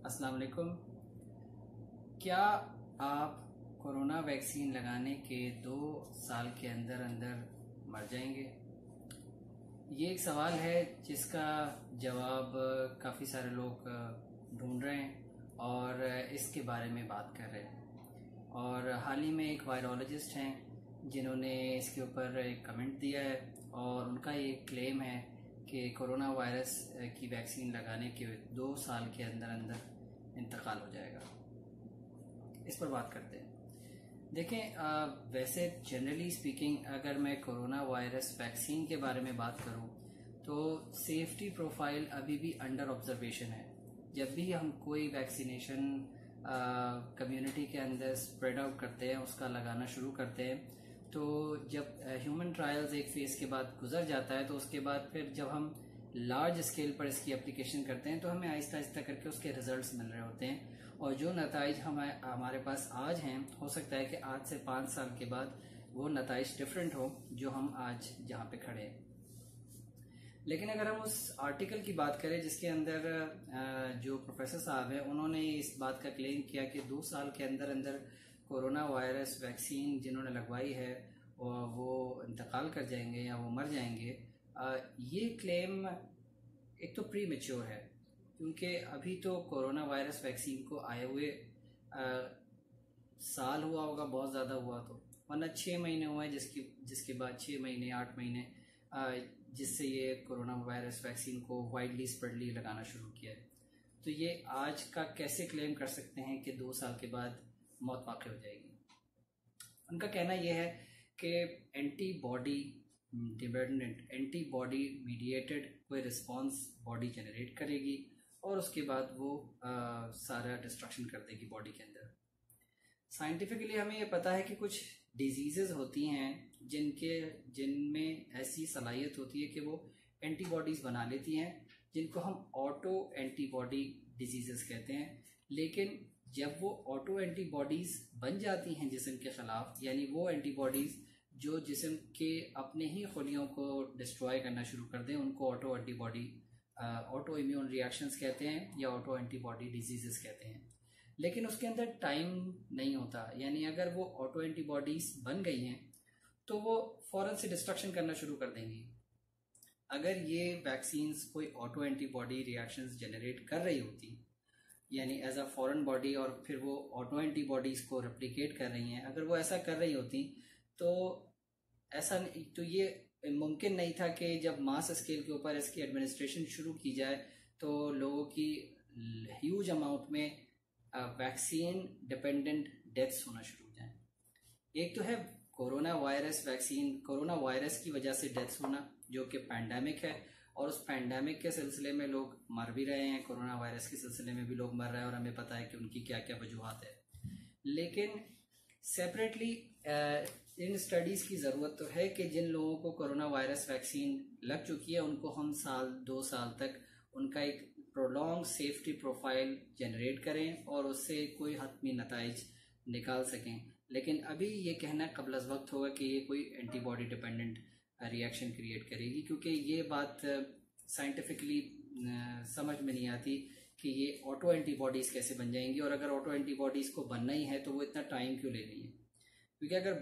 अस्सलाम वालेकुम। क्या आप कोरोना वैक्सीन लगाने के 2 साल के अंदर अंदर मर जाएंगे? ये एक सवाल है जिसका जवाब काफ़ी सारे लोग ढूंढ रहे हैं और इसके बारे में बात कर रहे हैं। और हाल ही में एक वायरोलॉजिस्ट हैं जिन्होंने इसके ऊपर एक कमेंट दिया है और उनका ये क्लेम है कि कोरोना वायरस की वैक्सीन लगाने के 2 साल के अंदर अंदर इंतकाल हो जाएगा। इस पर बात करते हैं। देखें, वैसे जनरली स्पीकिंग अगर मैं कोरोना वायरस वैक्सीन के बारे में बात करूं तो सेफ्टी प्रोफाइल अभी भी अंडर ऑब्जर्वेशन है। जब भी हम कोई वैक्सीनेशन कम्युनिटी के अंदर स्प्रेड आउट करते हैं, उसका लगाना शुरू करते हैं, तो जब ह्यूमन ट्रायल्स एक फेज़ के बाद गुजर जाता है तो उसके बाद फिर जब हम लार्ज स्केल पर इसकी एप्लीकेशन करते हैं तो हमें आहिस्ता आहिस्ता करके उसके रिजल्ट्स मिल रहे होते हैं और जो नताइज हमारे पास आज हैं, हो सकता है कि आज से 5 साल के बाद वो नताइज डिफरेंट हो जो हम आज जहाँ पे खड़े हैं। लेकिन अगर हम उस आर्टिकल की बात करें जिसके अंदर जो प्रोफेसर साहब हैं उन्होंने इस बात का क्लेम किया कि 2 साल के अंदर अंदर कोरोना वायरस वैक्सीन जिन्होंने लगवाई है वो इंतकाल कर जाएंगे या वो मर जाएंगे, ये क्लेम एक तो प्री मेच्योर है क्योंकि अभी तो कोरोना वायरस वैक्सीन को आए हुए साल हुआ होगा, बहुत ज़्यादा हुआ तो, वरना 6 महीने हुए हैं जिसके बाद 6 महीने 8 महीने जिससे ये कोरोना वायरस वैक्सीन को वाइडली स्प्रेडली लगाना शुरू किया है। तो ये आज का कैसे क्लेम कर सकते हैं कि 2 साल के बाद मौत वाक़ई हो जाएगी? उनका कहना यह है कि एंटीबॉडी डिपेंडेंट एंटीबॉडी मीडिएटेड कोई रिस्पॉन्स बॉडी जनरेट करेगी और उसके बाद वो सारा डिस्ट्रक्शन कर देगी बॉडी के अंदर। साइंटिफिकली हमें ये पता है कि कुछ डिजीज़ेस होती हैं जिनमें ऐसी सलाहियत होती है कि वो एंटीबॉडीज़ बना लेती हैं, जिनको हम ऑटो एंटीबॉडी डिजीज़ेस कहते हैं। लेकिन जब वो ऑटो एंटीबॉडीज़ बन जाती हैं जिस्म के ख़िलाफ़, यानी वो एंटीबॉडीज़ जो जिस्म के अपने ही खुलियों को डिस्ट्रॉय करना शुरू कर दें, उनको auto antibody auto immune reactions कहते हैं या ऑटो एंटीबॉडी डिजीज़ेस कहते हैं। लेकिन उसके अंदर टाइम नहीं होता, यानी अगर वो ऑटो एंटीबॉडीज़ बन गई हैं तो वो फ़ौरन से डिस्ट्रक्शन करना शुरू कर देंगी। अगर ये वैक्सीन्स कोई ऑटो एंटीबॉडी रिएक्शंस जनरेट कर रही होती, यानी एज अ फॉरेन बॉडी, और फिर वो ऑटो एंटीबॉडीज़ को रेप्लिकेट कर रही हैं, अगर वो ऐसा कर रही होती तो ये मुमकिन नहीं था कि जब मास स्केल के ऊपर इसकी एडमिनिस्ट्रेशन शुरू की जाए तो लोगों की ह्यूज अमाउंट में वैक्सीन डिपेंडेंट डेथ्स होना शुरू हो जाएं। एक तो है corona virus vaccine, corona virus की वजह से डेथ्स होना जो कि पैंडेमिक है, और उस पैंडेमिक के सिलसिले में लोग मर भी रहे हैं, कोरोना वायरस के सिलसिले में भी लोग मर रहे हैं और हमें पता है कि उनकी क्या क्या वजूहात है। लेकिन सेपरेटली इन स्टडीज़ की ज़रूरत तो है कि जिन लोगों को कोरोना वायरस वैक्सीन लग चुकी है उनको हम 1-2 साल तक उनका एक प्रोलॉन्ग सेफ्टी प्रोफाइल जनरेट करें और उससे कोई हतमी नताइज निकाल सकें। लेकिन अभी ये कहना कबल अज़ वक्त होगा कि ये कोई एंटीबॉडी डिपेंडेंट रिएक्शन क्रिएट करेगी, क्योंकि ये बात साइंटिफिकली समझ में नहीं आती कि ये ऑटो एंटीबॉडीज़ कैसे बन जाएंगी, और अगर ऑटो एंटीबॉडीज़ को बनना ही है तो वो इतना टाइम क्यों ले रही है? क्योंकि अगर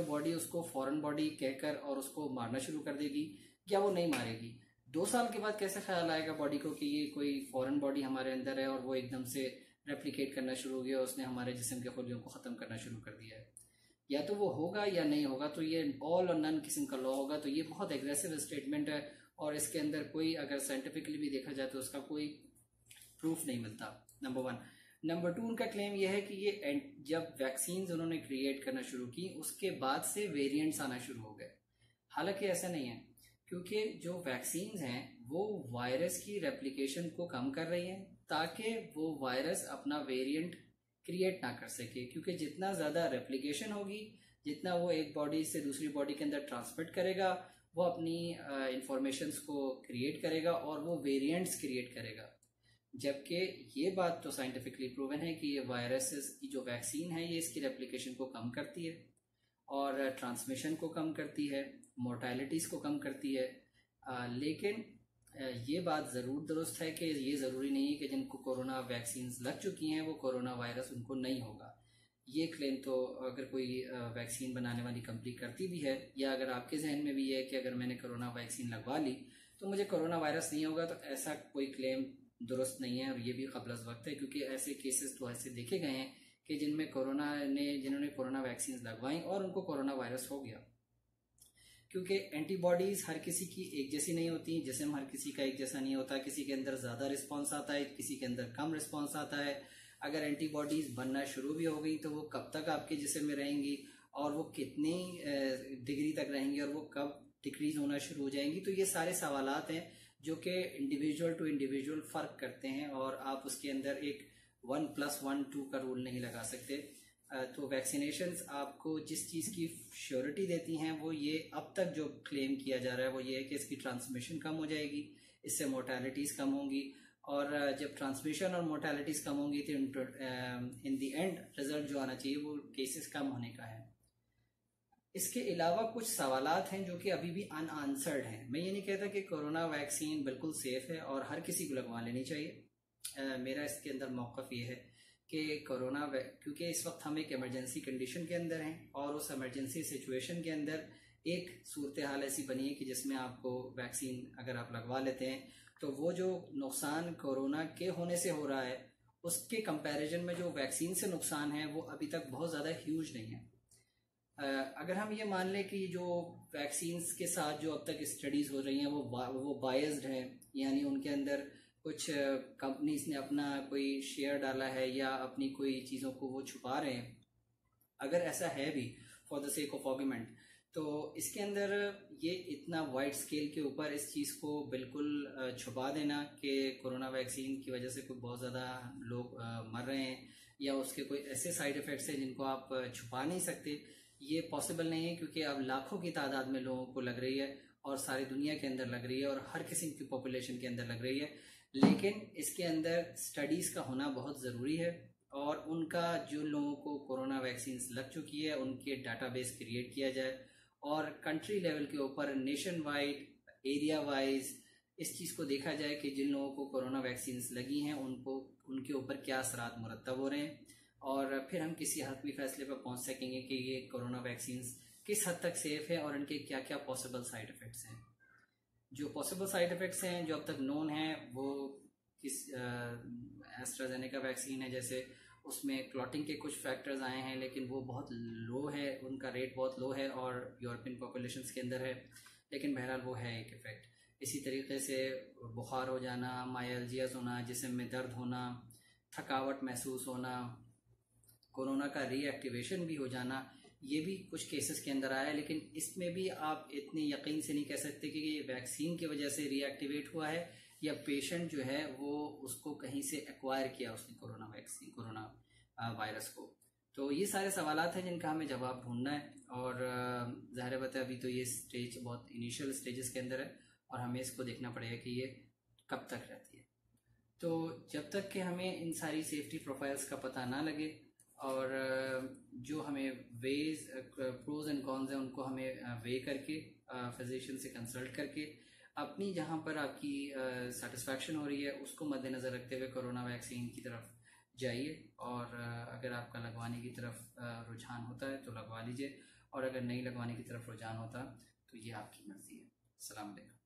बॉडी उसको फॉरेन बॉडी कहकर और उसको मारना शुरू कर देगी या वो नहीं मारेगी। 2 साल के बाद कैसे ख्याल आएगा बॉडी को कि ये कोई फॉरेन बॉडी हमारे अंदर है और वो एकदम से रेप्लिकेट करना शुरू हो गया, उसने हमारे जिस्म के खुलियों को ख़त्म करना शुरू कर दिया है? या तो वो होगा या नहीं होगा, तो ये ऑल और नन किस्म का लॉ होगा। तो ये बहुत एग्रेसिव स्टेटमेंट है और इसके अंदर कोई, अगर साइंटिफिकली भी देखा जाए तो उसका कोई प्रूफ नहीं मिलता, नंबर 1। नंबर 2, उनका क्लेम यह है कि ये जब वैक्सीन उन्होंने क्रिएट करना शुरू की उसके बाद से वेरिएंट्स आना शुरू हो गए। हालांकि ऐसा नहीं है, क्योंकि जो वैक्सीन हैं वो वायरस की रेप्लिकेशन को कम कर रही हैं ताकि वो वायरस अपना वेरिएंट क्रिएट ना कर सके, क्योंकि जितना ज़्यादा रेप्लिकेशन होगी, जितना वो एक बॉडी से दूसरी बॉडी के अंदर ट्रांसमिट करेगा, वो अपनी इंफॉर्मेशंस को क्रिएट करेगा और वो वेरिएंट्स क्रिएट करेगा। जबकि ये बात तो साइंटिफिकली प्रूवन है कि ये वायरसेस की जो वैक्सीन है ये इसकी रेप्लिकेशन को कम करती है और ट्रांसमिशन को कम करती है, मोर्टेलिटीज़ को कम करती है। लेकिन ये बात ज़रूर दुरुस्त है कि ये ज़रूरी नहीं है कि जिनको कोरोना वैक्सीन लग चुकी हैं वो कोरोना वायरस उनको नहीं होगा। ये क्लेम तो अगर कोई वैक्सीन बनाने वाली कंपनी करती भी है, या अगर आपके जहन में भी है कि अगर मैंने कोरोना वैक्सीन लगवा ली तो मुझे कोरोना वायरस नहीं होगा, तो ऐसा कोई क्लेम दुरुस्त नहीं है और ये भी क़ब्ल वक्त है, क्योंकि ऐसे केसेस तो ऐसे देखे गए हैं कि जिन्होंने कोरोना वैक्सीन लगवाई और उनको कोरोना वायरस हो गया। क्योंकि एंटीबॉडीज़ हर किसी की एक जैसी नहीं होती, जिस्म हर किसी का एक जैसा नहीं होता, किसी के अंदर ज़्यादा रिस्पॉन्स आता है, किसी के अंदर कम रिस्पॉन्स आता है। अगर एंटीबॉडीज़ बनना शुरू भी हो गई तो वो कब तक आपके जिस्म में रहेंगी और वो कितनी डिग्री तक रहेंगी और वो कब डिक्रीज होना शुरू हो जाएंगी। तो ये सारे सवालात हैं जो कि इंडिविजुअल टू इंडिविजुअल फ़र्क करते हैं और आप उसके अंदर एक 1+1=2 का रूल नहीं लगा सकते। तो वैक्सीनेशंस आपको जिस चीज़ की श्योरिटी देती हैं वो ये अब तक जो क्लेम किया जा रहा है वो ये है कि इसकी ट्रांसमिशन कम हो जाएगी, इससे मोर्टेलिटीज़ कम होंगी, और जब ट्रांसमिशन और मोर्टेलिटीज़ कम होंगी तो इन दी एंड रिजल्ट जो आना चाहिए वो केसेस कम होने का है। इसके अलावा कुछ सवालात हैं जो कि अभी भी अनआंसर्ड हैं। मैं ये नहीं कहता कि कोरोना वैक्सीन बिल्कुल सेफ़ है और हर किसी को लगवा लेनी चाहिए। मेरा इसके अंदर मौक़िफ़ ये है कि क्योंकि इस वक्त हम एक इमरजेंसी कंडीशन के अंदर हैं और उस इमरजेंसी सिचुएशन के अंदर एक सूरत हाल ऐसी बनी है कि जिसमें आपको वैक्सीन अगर आप लगवा लेते हैं तो वो जो नुकसान कोरोना के होने से हो रहा है उसके कंपैरिजन में जो वैक्सीन से नुकसान है वो अभी तक बहुत ज़्यादा ह्यूज नहीं है। अगर हम ये मान लें कि जो वैक्सीन्स के साथ जो अब तक स्टडीज़ हो रही हैं वो बायस्ड हैं, यानी उनके अंदर कुछ कंपनीज ने अपना कोई शेयर डाला है या अपनी कोई चीज़ों को वो छुपा रहे हैं, अगर ऐसा है भी for the sake of argument, तो इसके अंदर ये इतना वाइड स्केल के ऊपर इस चीज़ को बिल्कुल छुपा देना कि कोरोना वैक्सीन की वजह से कोई बहुत ज़्यादा लोग मर रहे हैं या उसके कोई ऐसे साइड इफ़ेक्ट्स हैं जिनको आप छुपा नहीं सकते, ये पॉसिबल नहीं है। क्योंकि अब लाखों की तादाद में लोगों को लग रही है और सारी दुनिया के अंदर लग रही है और हर किस्म की पॉपुलेशन के अंदर लग रही है, लेकिन इसके अंदर स्टडीज़ का होना बहुत ज़रूरी है और उनका जो लोगों को कोरोना वैक्सीन लग चुकी है उनके डाटाबेस क्रिएट किया जाए और कंट्री लेवल के ऊपर नेशन वाइड एरिया वाइज इस चीज़ को देखा जाए कि जिन लोगों को कोरोना वैक्सीन लगी हैं उनके ऊपर क्या असरात मुरतब हो रहे हैं, और फिर हम किसी हतमी फैसले पर पहुंच सकेंगे कि ये कोरोना वैक्सीन किस हद तक सेफ़ है और इनके क्या क्या पॉसिबल साइड इफ़ेक्ट्स हैं। जो पॉसिबल साइड इफ़ेक्ट्स हैं जो अब तक नोन हैं वो किस एस्ट्राजेनेका वैक्सीन है, जैसे उसमें क्लॉटिंग के कुछ फैक्टर्स आए हैं लेकिन वो बहुत लो है, उनका रेट बहुत लो है और यूरोपियन पॉपुलेशंस के अंदर है, लेकिन बहरहाल वो है एक इफ़ेक्ट। इसी तरीके से बुखार हो जाना, माइल्जियाज होना, जिस्म में दर्द होना, थकावट महसूस होना, कोरोना का रीएक्टिवेशन भी हो जाना, ये भी कुछ केसेस के अंदर आया है। लेकिन इसमें भी आप इतनी यकीन से नहीं कह सकते कि ये वैक्सीन की वजह से रीएक्टिवेट हुआ है या पेशेंट जो है वो उसको कहीं से एक्वायर किया उसने कोरोना वायरस को। तो ये सारे सवालात हैं जिनका हमें जवाब ढूंढना है और ज़ाहिर बात है अभी तो ये स्टेज बहुत इनिशियल स्टेजेस के अंदर है और हमें इसको देखना पड़ेगा कि ये कब तक रहती है। तो जब तक कि हमें इन सारी सेफ्टी प्रोफाइल्स का पता ना लगे और जो हमें वेज प्रोज एंड कॉन्स हैं उनको हमें वे करके फिजिशियन से कंसल्ट करके अपनी जहाँ पर आपकी सेटिस्फैक्शन हो रही है उसको मद्देनज़र रखते हुए कोरोना वैक्सीन की तरफ जाइए, और अगर आपका लगवाने की तरफ रुझान होता है तो लगवा लीजिए और अगर नहीं लगवाने की तरफ रुझान होता तो ये आपकी मर्ज़ी है। अस्सलाम वालेकुम।